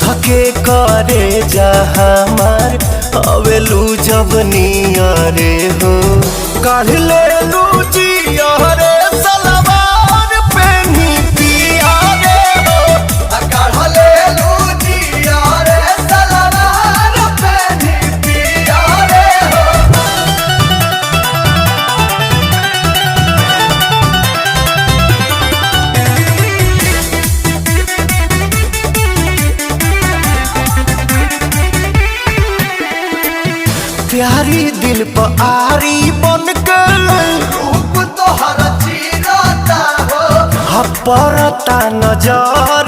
धके करे जा हमार अवेलू जब नियरे हो काढ़ ले लू जिया रे सलवार पेनी पिया रे हो काढ़ ले लू जिया रे सलवार पेनी पिया रे हो। प्यारी दिल पर आरी बन के रूप तोहर चीरता हो परता नजर